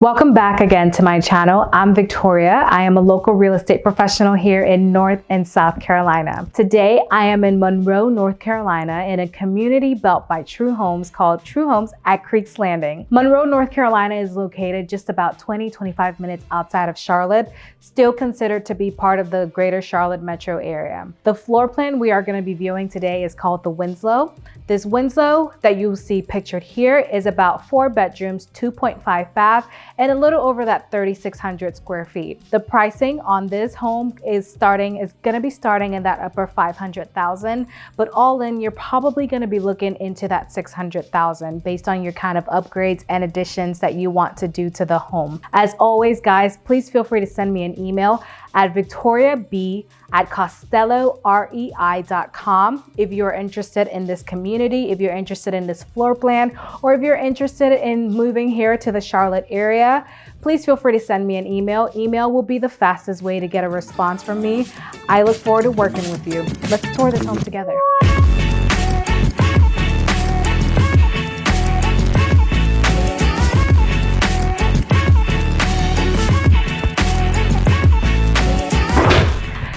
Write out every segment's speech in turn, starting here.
Welcome back again to my channel. I'm Victoria. I am a local real estate professional here in North and South Carolina. Today, I am in Monroe, North Carolina in a community built by True Homes called True Homes at Creeks Landing. Monroe, North Carolina is located just about 20-25 minutes outside of Charlotte, still considered to be part of the greater Charlotte metro area. The floor plan we are going to be viewing today is called the Winslow. This Winslow that you see pictured here is about 4 bedrooms, 2.5 bath, and a little over that 3,600 square feet. The pricing on this home is going to be starting in that upper 500,000, but all in, you're probably going to be looking into that 600,000 based on your kind of upgrades and additions that you want to do to the home. As always, guys, please feel free to send me an email at victoriab@costellorei.com if you're interested in this community, if you're interested in this floor plan, or if you're interested in moving here to the Charlotte area. Please feel free to send me an email. Email will be the fastest way to get a response from me. I look forward to working with you. Let's tour this home together.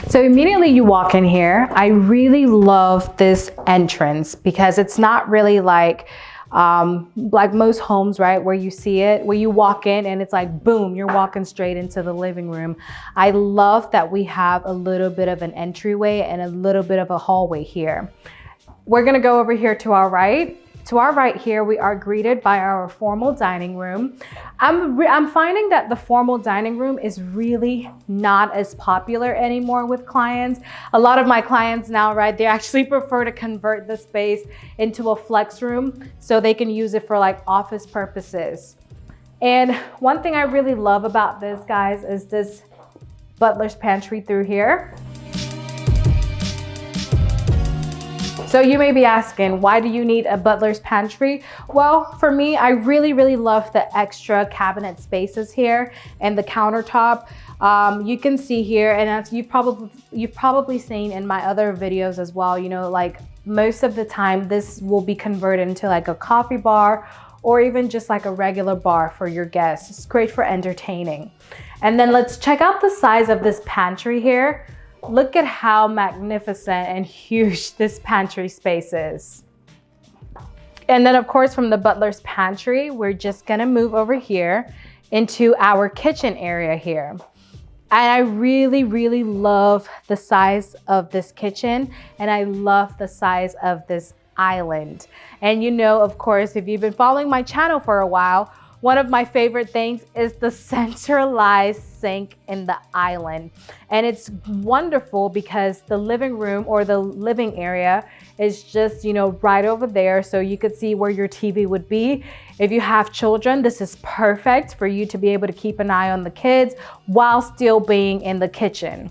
So immediately you walk in here, I really love this entrance because it's not really like most homes, right? Where you see it, where you walk in and it's like, boom, you're walking straight into the living room. I love that we have a little bit of an entryway and a little bit of a hallway here. We're gonna go over here to our right. To our right here, we are greeted by our formal dining room. I'm finding that the formal dining room is really not as popular anymore with clients. A lot of my clients now, right, they actually prefer to convert the space into a flex room so they can use it for like office purposes. And one thing I really love about this, guys, is this butler's pantry through here. So you may be asking, why do you need a butler's pantry? Well, for me, I really love the extra cabinet spaces here and the countertop. You can see here, and as you've probably seen in my other videos as well, you know, like most of the time this will be converted into like a coffee bar or even just like a regular bar for your guests. It's great for entertaining. And then let's check out the size of this pantry here. Look at how magnificent and huge this pantry space is. And then of course, from the butler's pantry, we're just gonna move over here into our kitchen area here. And I really love the size of this kitchen, and I love the size of this island. And you know, of course, if you've been following my channel for a while, one of my favorite things is the centralized sink in the island. And it's wonderful because the living room or the living area is just, you know, right over there. So you could see where your TV would be. If you have children, this is perfect for you to be able to keep an eye on the kids while still being in the kitchen.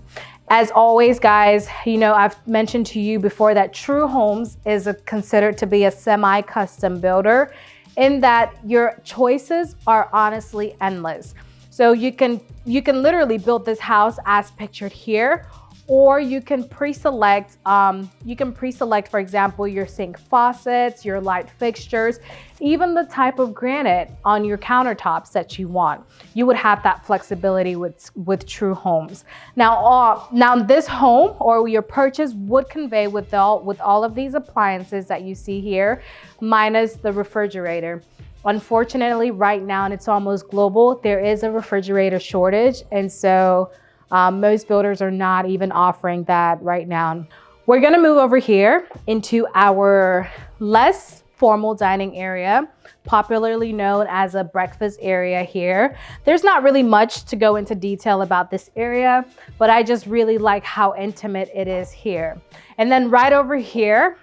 As always, guys, you know, I've mentioned to you before that True Homes is considered to be a semi-custom builder, in that your choices are honestly endless. So you can literally build this house as pictured here, or you can pre-select, for example, your sink faucets, your light fixtures, even the type of granite on your countertops that you want. You would have that flexibility with True Homes. Now this home or your purchase would convey with all of these appliances that you see here, minus the refrigerator. Unfortunately, right now, and it's almost global, there is a refrigerator shortage, and so most builders are not even offering that right now. We're gonna move over here into our less formal dining area, popularly known as a breakfast area here. There's not really much to go into detail about this area, but I just really like how intimate it is here. And then right over here,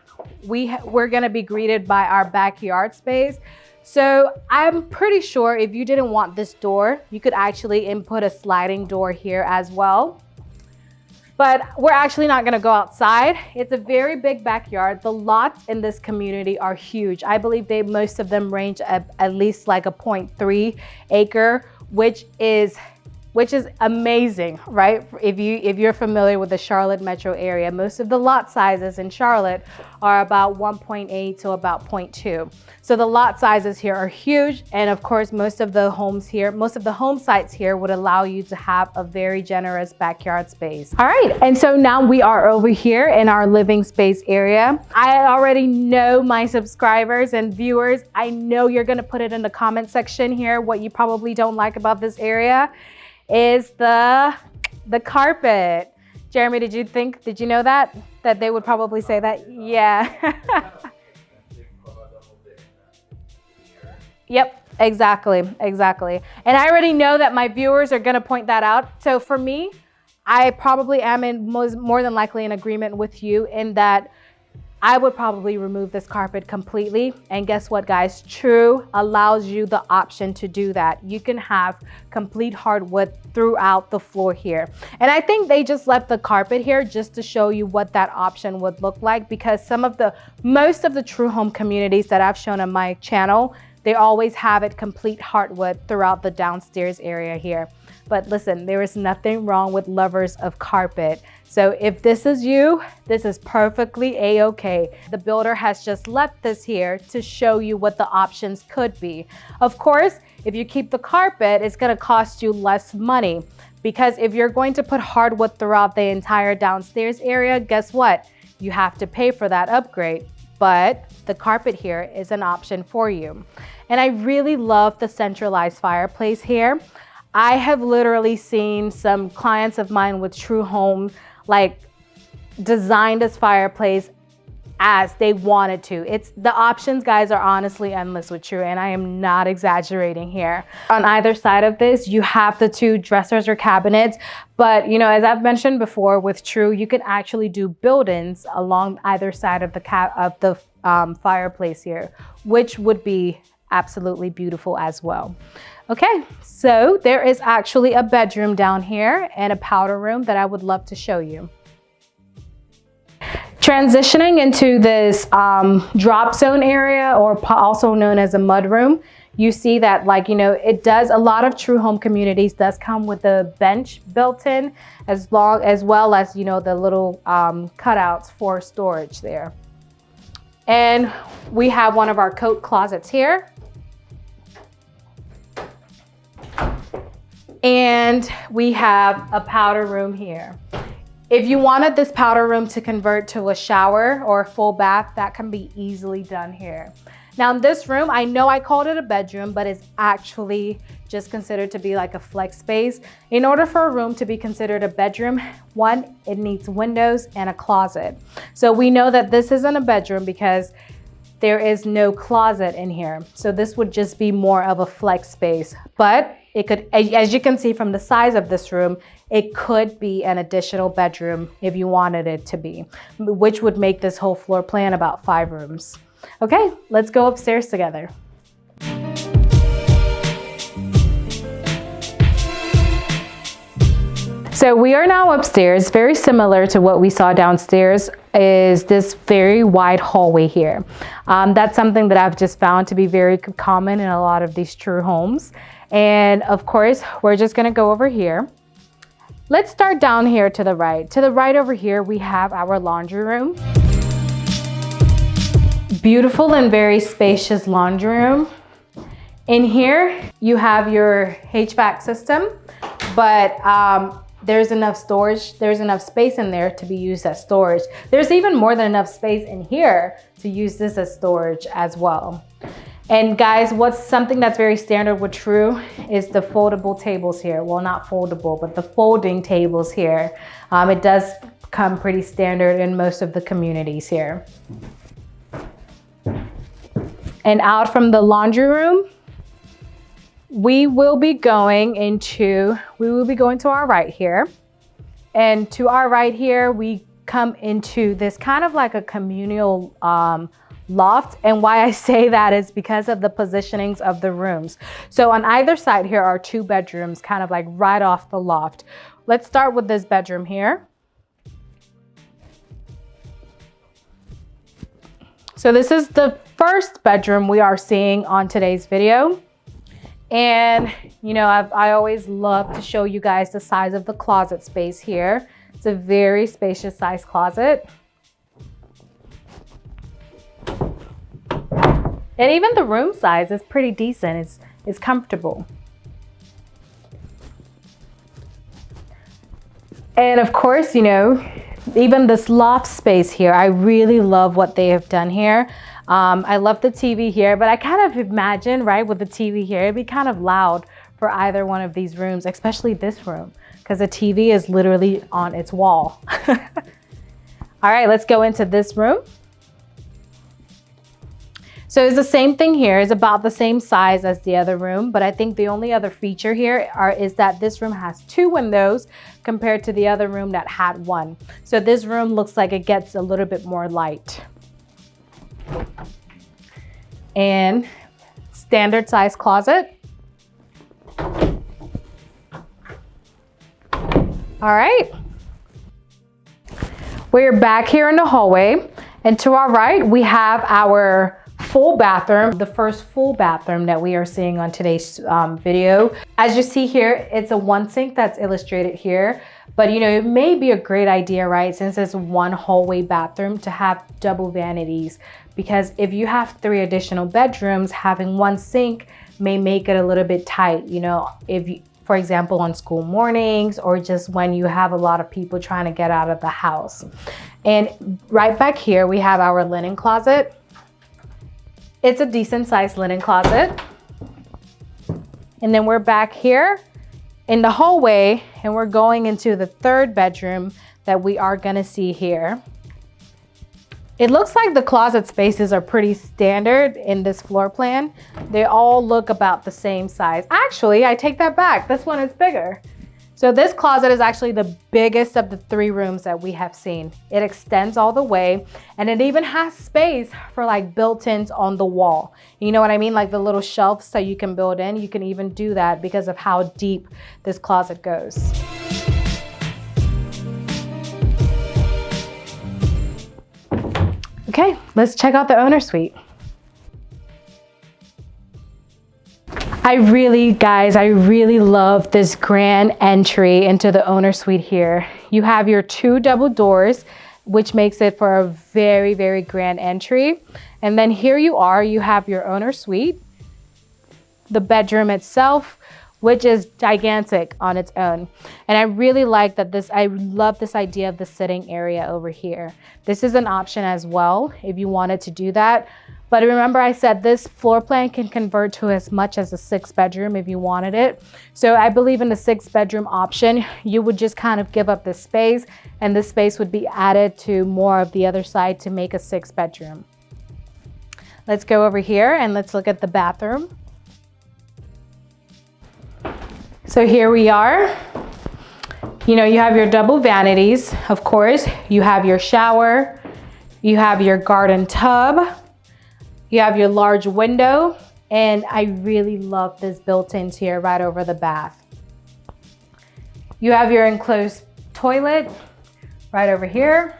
we're gonna be greeted by our backyard space. So I'm pretty sure if you didn't want this door, you could actually input a sliding door here as well. But we're actually not gonna go outside. It's a very big backyard. The lots in this community are huge. I believe most of them range at least like a 0.3 acre, which is which is amazing, right? If you're familiar with the Charlotte metro area, most of the lot sizes in Charlotte are about 1.8 to about 0.2. So the lot sizes here are huge. And of course, most of the home sites here would allow you to have a very generous backyard space. All right, and so now we are over here in our living space area. I already know my subscribers and viewers, I know you're gonna put it in the comment section here what you probably don't like about this area is the carpet. Jeremy, did you know that they would probably say that? Yeah. Yep, exactly. And I already know that my viewers are gonna point that out. So for me, I probably am more than likely in agreement with you in that I would probably remove this carpet completely. And guess what, guys? True allows you the option to do that. You can have complete hardwood throughout the floor here. And I think they just left the carpet here just to show you what that option would look like, because most of the true home communities that I've shown on my channel, they always have it complete hardwood throughout the downstairs area here. But listen, there is nothing wrong with lovers of carpet. So if this is you, this is perfectly a-okay. The builder has just left this here to show you what the options could be. Of course, if you keep the carpet, it's gonna cost you less money, because if you're going to put hardwood throughout the entire downstairs area, guess what? You have to pay for that upgrade. But the carpet here is an option for you. And I really love the centralized fireplace here. I have literally seen some clients of mine with True Home design this fireplace as they wanted to. The options, guys, are honestly endless with True, and I am not exaggerating here. On either side of this, you have the two dressers or cabinets, but as I've mentioned before with True, you can actually do build-ins along either side of the fireplace here, which would be absolutely beautiful as well. Okay, so there is actually a bedroom down here and a powder room that I would love to show you. Transitioning into this drop zone area, or also known as a mud room, you see that a lot of True Home communities does come with a bench built in, as well as the little cutouts for storage there. And we have one of our coat closets here. And we have a powder room here. If you wanted this powder room to convert to a shower or a full bath, that can be easily done here. Now in this room, I know I called it a bedroom, but it's actually just considered to be like a flex space. In order for a room to be considered a bedroom, one, it needs windows and a closet. So we know that this isn't a bedroom because there is no closet in here. So this would just be more of a flex space, but it could, as you can see from the size of this room, it could be an additional bedroom if you wanted it to be, which would make this whole floor plan about 5 rooms. Okay, let's go upstairs together. So we are now upstairs. Very similar to what we saw downstairs is this very wide hallway here. That's something that I've just found to be very common in a lot of these True homes. And of course, we're just gonna go over here. Let's start down here to the right. To the right over here, we have our laundry room. Beautiful and very spacious laundry room. In here, you have your HVAC system, but there's enough storage, there's enough space in there to be used as storage. There's even more than enough space in here to use this as storage as well. And guys, what's something that's very standard with True is the foldable tables here. Well, not foldable, but the folding tables here. It does come pretty standard in most of the communities here. And out from the laundry room, we will be going to our right here. And to our right here, we come into this kind of like a communal loft. And why I say that is because of the positionings of the rooms. So on either side here are 2 bedrooms, kind of like right off the loft. Let's start with this bedroom here. So this is the first bedroom we are seeing on today's video. And you know, I always love to show you guys the size of the closet space here. It's a very spacious size closet. And even the room size is pretty decent. It's comfortable. And of course, you know, even this loft space here, I really love what they have done here. I love the TV here, but I kind of imagine, right, with the TV here, it'd be kind of loud for either one of these rooms, especially this room, because the TV is literally on its wall. All right, let's go into this room. So it's the same thing here. It's about the same size as the other room, but I think the only other feature here is that this room has 2 windows compared to the other room that had 1. So this room looks like it gets a little bit more light. And standard size closet. All right. We're back here in the hallway, and to our right, we have our full bathroom, the first full bathroom that we are seeing on today's video. As you see here, it's a 1 sink that's illustrated here, but you know, it may be a great idea, right, since it's 1 hallway bathroom, to have double vanities, because if you have 3 additional bedrooms, having 1 sink may make it a little bit tight, you know, if you, for example, on school mornings or just when you have a lot of people trying to get out of the house. And right back here, we have our linen closet. It's a decent sized linen closet. And then we're back here in the hallway, and we're going into the 3rd bedroom that we are gonna see here. It looks like the closet spaces are pretty standard in this floor plan. They all look about the same size. Actually, I take that back. This one is bigger. So this closet is actually the biggest of the 3 rooms that we have seen. It extends all the way, and it even has space for like built-ins on the wall. You know what I mean? Like the little shelves that you can build in. You can even do that because of how deep this closet goes. Okay, let's check out the owner suite. I really love this grand entry into the owner suite here. You have your 2 double doors, which makes it for a very, very grand entry. And then here you have your owner suite, the bedroom itself, which is gigantic on its own. And I really like that I love this idea of the sitting area over here. This is an option as well if you wanted to do that. But remember, I said this floor plan can convert to as much as a 6 bedroom if you wanted it. So I believe in the 6 bedroom option, you would just kind of give up this space, and this space would be added to more of the other side to make a 6 bedroom. Let's go over here and let's look at the bathroom. So here we are. You know, you have your double vanities, of course. You have your shower. You have your garden tub. You have your large window, and I really love this built-ins here right over the bath. You have your enclosed toilet right over here.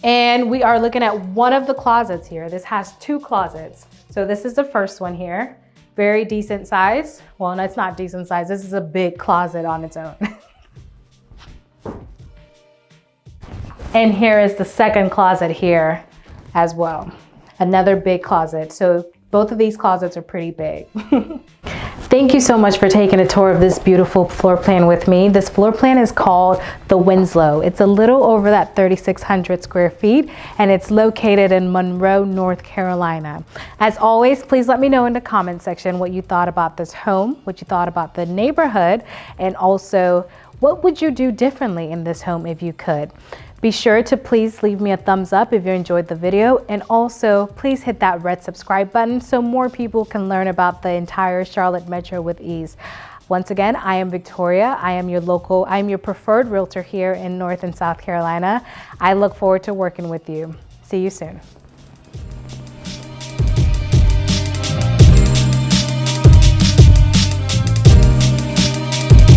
And we are looking at one of the closets here. This has 2 closets. So this is the first one here. Very decent size. Well, no, it's not decent size. This is a big closet on its own. And here is the second closet here as well. Another big closet. So both of these closets are pretty big. Thank you so much for taking a tour of this beautiful floor plan with me. This floor plan is called the Winslow. It's a little over that 3,600 square feet, and it's located in Monroe, North Carolina. As always, please let me know in the comment section what you thought about this home, what you thought about the neighborhood, and also what would you do differently in this home if you could. Be sure to please leave me a thumbs up if you enjoyed the video, and also please hit that red subscribe button so more people can learn about the entire Charlotte Metro with ease. Once again, I am Victoria. I am your preferred realtor here in North and South Carolina. I look forward to working with you. See you soon.